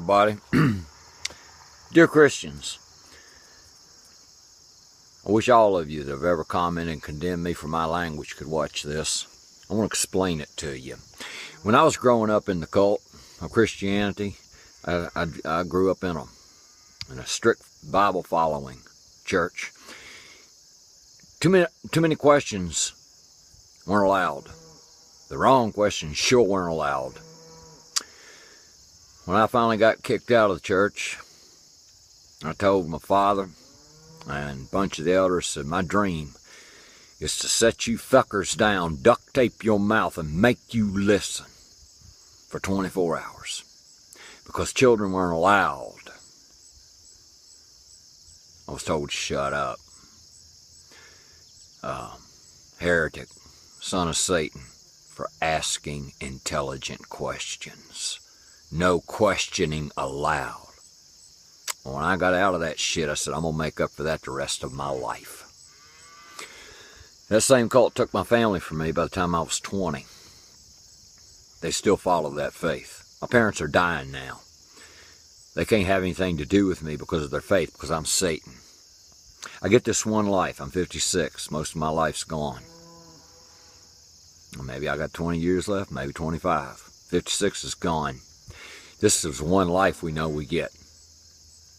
everybody. Dear Christians, I wish all of you that have ever commented and condemned me for my language could watch this. I want to explain it to you. When I was growing up in the cult of Christianity, I grew up in a strict Bible-following church. Too many questions weren't allowed. The wrong questions sure weren't allowed. When I finally got kicked out of the church, I told my father and a bunch of the elders, said, my dream is to set you fuckers down, duct tape your mouth, and make you listen for 24 hours. Because children weren't allowed. I was told to shut up. Heretic, son of Satan, for asking intelligent questions. No questioning allowed. When I got out of that shit, I said, I'm going to make up for that the rest of my life. That same cult took my family from me by the time I was 20. They still follow that faith. My parents are dying now. They can't have anything to do with me because of their faith, because I'm Satan. I get this one life. I'm 56. Most of my life's gone. Maybe I got 20 years left, maybe 25. 56 is gone. This is one life we know we get.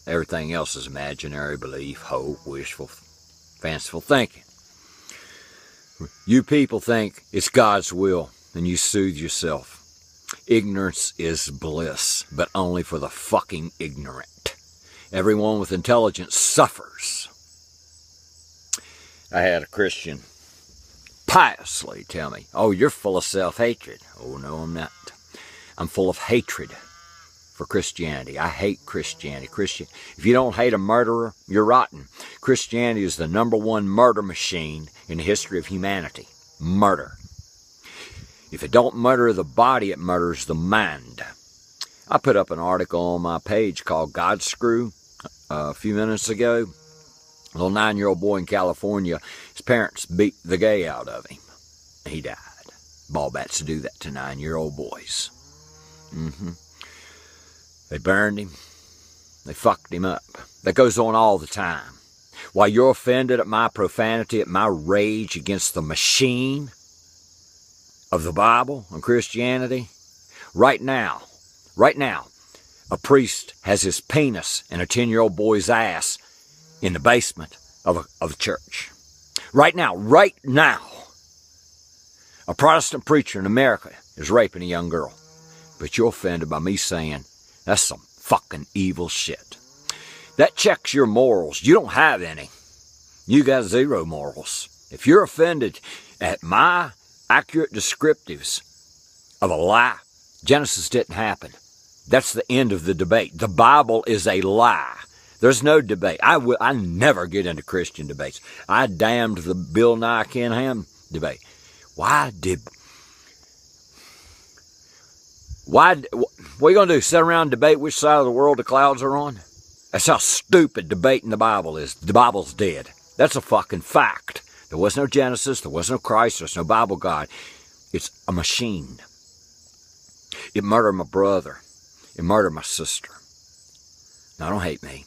Everything else is imaginary belief, hope, wishful, fanciful thinking. You people think it's God's will, and you soothe yourself. Ignorance is bliss, but only for the fucking ignorant. Everyone with intelligence suffers. I had a Christian piously tell me, oh, you're full of self-hatred. Oh, no, I'm not. I'm full of hatred for Christianity. I hate Christianity. If you don't hate a murderer, you're rotten. Christianity is the #1 murder machine in the history of humanity. Murder. If it don't murder the body, it murders the mind. I put up an article on my page called God Screw a few minutes ago. A little 9-year-old boy in California, his parents beat the gay out of him. He died. Ball bats do that to 9-year-old boys. They burned him. They fucked him up. That goes on all the time. While you're offended at my profanity, at my rage against the machine of the Bible and Christianity, right now, a priest has his penis in a 10-year-old boy's ass in the basement of a church. Right now, a Protestant preacher in America is raping a young girl. But you're offended by me saying, that's some fucking evil shit. That checks your morals. You don't have any. You got zero morals. If you're offended at my accurate descriptives of a lie, Genesis didn't happen. That's the end of the debate. The Bible is a lie. There's no debate. I never get into Christian debates. I damned the Bill Nye Ken Ham debate. What are you going to do? Sit around and debate which side of the world the clouds are on? That's how stupid debating the Bible is. The Bible's dead. That's a fucking fact. There was no Genesis. There was no Christ. There's no Bible God. It's a machine. It murdered my brother. It murdered my sister. Now, don't hate me.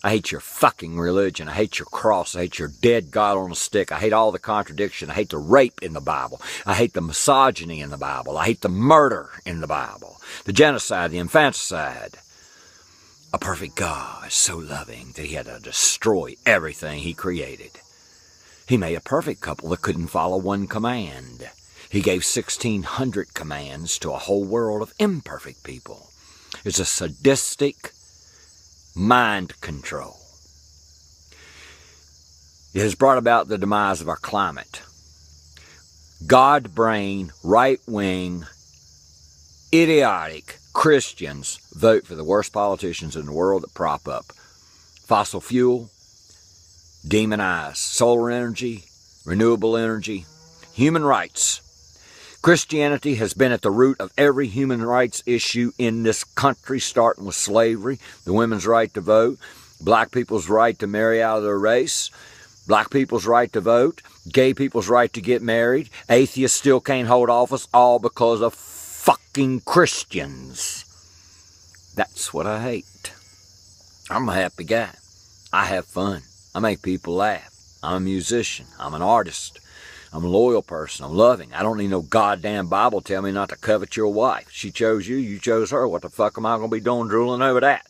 I hate your fucking religion. I hate your cross. I hate your dead God on a stick. I hate all the contradiction. I hate the rape in the Bible. I hate the misogyny in the Bible. I hate the murder in the Bible. The genocide, the infanticide. A perfect God, so loving that he had to destroy everything he created. He made a perfect couple that couldn't follow one command. He gave 1,600 commands to a whole world of imperfect people. It's a sadistic mind control. It has brought about the demise of our climate. God brain, right-wing, idiotic Christians vote for the worst politicians in the world that prop up fossil fuel, demonize solar energy, renewable energy, human rights. Christianity has been at the root of every human rights issue in this country, starting with slavery, the women's right to vote, black people's right to marry out of their race, black people's right to vote, gay people's right to get married, atheists still can't hold office, all because of fucking Christians. That's what I hate. I'm a happy guy. I have fun. I make people laugh. I'm a musician. I'm an artist. I'm a loyal person. I'm loving. I don't need no goddamn Bible tell me not to covet your wife. She chose you. You chose her. What the fuck am I going to be doing drooling over that?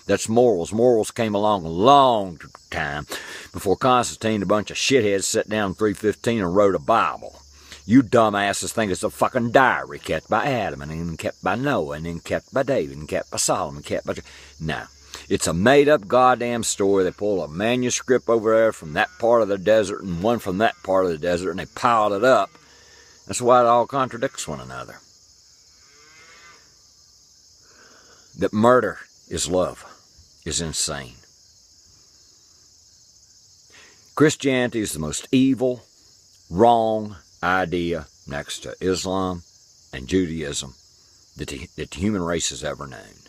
That's morals. Morals came along a long time before Constantine, a bunch of shitheads, sat down in 315 and wrote a Bible. You dumbasses think it's a fucking diary kept by Adam and then kept by Noah and then kept by David and kept by Solomon, kept by... No. It's a made-up goddamn story. They pull a manuscript over there from that part of the desert and one from that part of the desert, and they piled it up. That's why it all contradicts one another. That murder is love is insane. Christianity is the most evil, wrong idea next to Islam and Judaism that the human race has ever known.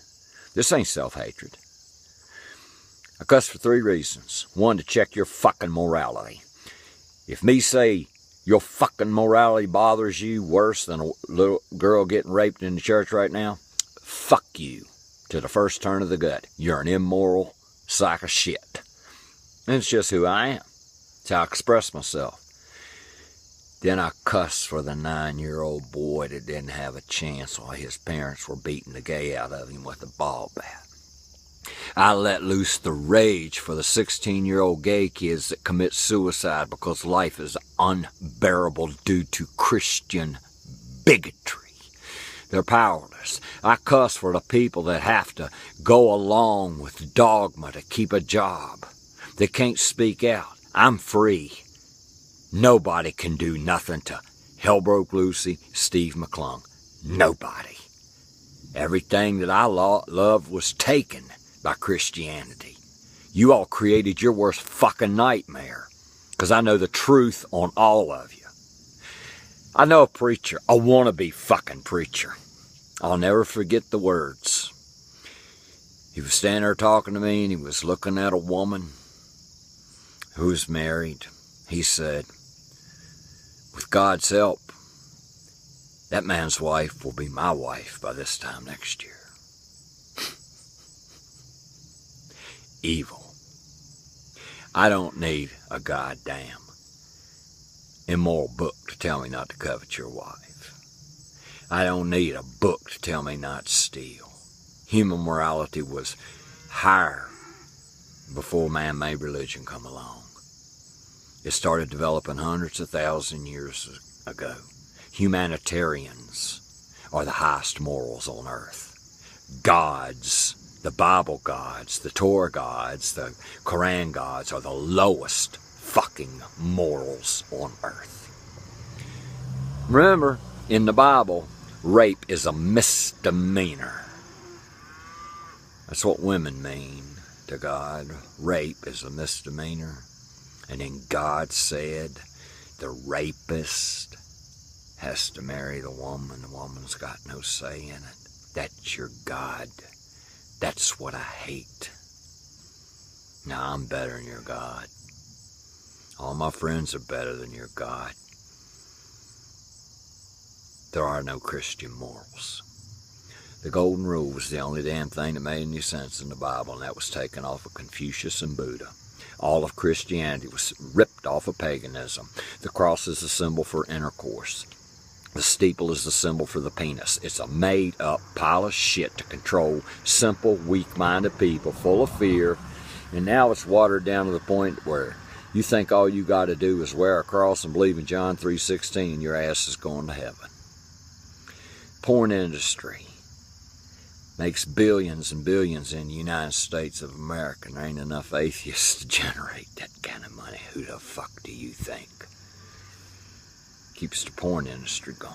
This ain't self-hatred. I cuss for 3 reasons. 1, to check your fucking morality. If me say your fucking morality bothers you worse than a little girl getting raped in the church right now, fuck you to the first turn of the gut. You're an immoral sack of shit. And it's just who I am. It's how I express myself. Then I cuss for the 9-year-old boy that didn't have a chance while his parents were beating the gay out of him with a ball bat. I let loose the rage for the 16-year-old gay kids that commit suicide because life is unbearable due to Christian bigotry. They're powerless. I cuss for the people that have to go along with dogma to keep a job. They can't speak out. I'm free. Nobody can do nothing to Hell Broke Lucy, Steve McClung. Nobody. Everything that I loved was taken by Christianity. You all created your worst fucking nightmare, because I know the truth on all of you. I know a preacher, a wannabe fucking preacher. I'll never forget the words. He was standing there talking to me, and he was looking at a woman who was married. He said, with God's help, that man's wife will be my wife by this time next year. Evil. I don't need a goddamn immoral book to tell me not to covet your wife. I don't need a book to tell me not to steal. Human morality was higher before man-made religion come along. It started developing hundreds of thousands of years ago. Humanitarians are the highest morals on earth. Gods, the Bible gods, the Torah gods, the Quran gods are the lowest fucking morals on earth. Remember, in the Bible, rape is a misdemeanor. That's what women mean to God. Rape is a misdemeanor. And then God said the rapist has to marry the woman. The woman's got no say in it. That's your God. That's what I hate. Now I'm better than your God. All my friends are better than your God. There are no Christian morals. The Golden Rule was the only damn thing that made any sense in the Bible, and that was taken off of Confucius and Buddha. All of Christianity was ripped off of paganism. The cross is a symbol for intercourse. The steeple is the symbol for the penis. It's a made-up pile of shit to control simple, weak-minded people full of fear. And now it's watered down to the point where you think all you got to do is wear a cross and believe in John 3:16 and your ass is going to heaven. Porn industry makes billions and billions in the United States of America. There ain't enough atheists to generate that kind of money. Who the fuck do you think keeps the porn industry going?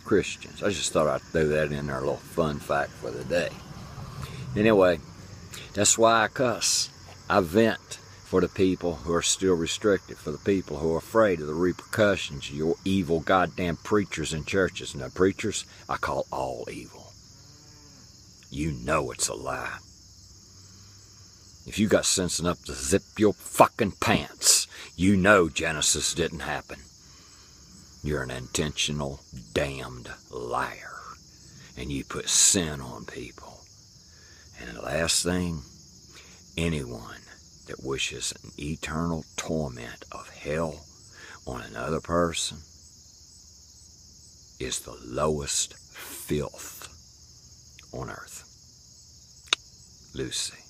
Christians. I just thought I'd throw that in there, a little fun fact for the day. Anyway, that's why I cuss. I vent for the people who are still restricted, for the people who are afraid of the repercussions of your evil goddamn preachers in churches. Now, preachers, I call all evil. You know it's a lie. If you got sense enough to zip your fucking pants, you know Genesis didn't happen. You're an intentional, damned liar. And you put sin on people. the last thing, anyone that wishes an eternal torment of hell on another person is the lowest filth on earth. Lucy.